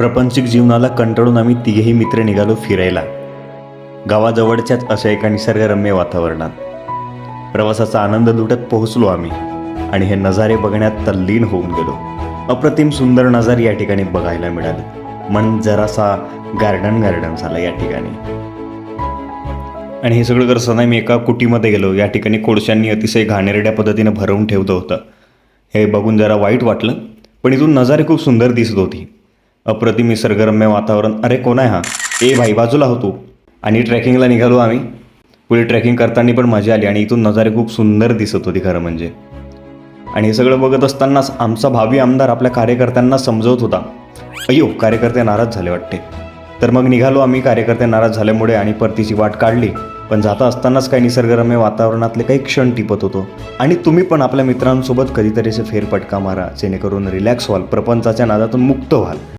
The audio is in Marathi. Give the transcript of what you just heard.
प्रपंचिक जीवनाला कंटाळून आम्ही तिघेही मित्र निघालो फिरायला. गावाजवळच्याच अशा एका निसर्गरम्य वातावरणात प्रवासाचा आनंद लुटत पोहोचलो आम्ही आणि हे नजारे बघण्यात तल्लीन होऊन गेलो. अप्रतिम सुंदर नजारे या ठिकाणी बघायला मिळाले. मन जरासा गार्डन झाला या ठिकाणी. आणि हे सगळं करताना मी एका कुटीमध्ये गेलो. या ठिकाणी कोळशांनी अतिशय घाणेरड्या पद्धतीनं भरवून ठेवलं होतं. हे बघून जरा वाईट वाटलं, पण इथून नजारे खूप सुंदर दिसत होती. अप्रतिम निसर्गरम्य वातावरण. अरे कोण आहे हा? ए भाई बाजूला होतो. आणि ट्रेकिंगला निघालो आम्ही. पुढे ट्रेकिंग करताना पण मजा आली आणि इथून नजारे खूप सुंदर दिसत होती खरं म्हणजे. आणि हे सगळं बघत असतानाच आमचा भावी आमदार आपल्या कार्यकर्त्यांना समजवत होता. अय्यो, कार्यकर्ते नाराज झाले वाटते. तर मग निघालो आम्ही. कार्यकर्ते नाराज झाल्यामुळे आणि परतीची वाट काढली. पण जाता असतानाच काही निसर्गरम्य वातावरणातले काही क्षण टिपत होतो. आणि तुम्ही पण आपल्या मित्रांसोबत कधीतरी असे फेरफटका मारा, जेणेकरून रिलॅक्स व्हाल, प्रपंचाच्या नादातून मुक्त व्हाल.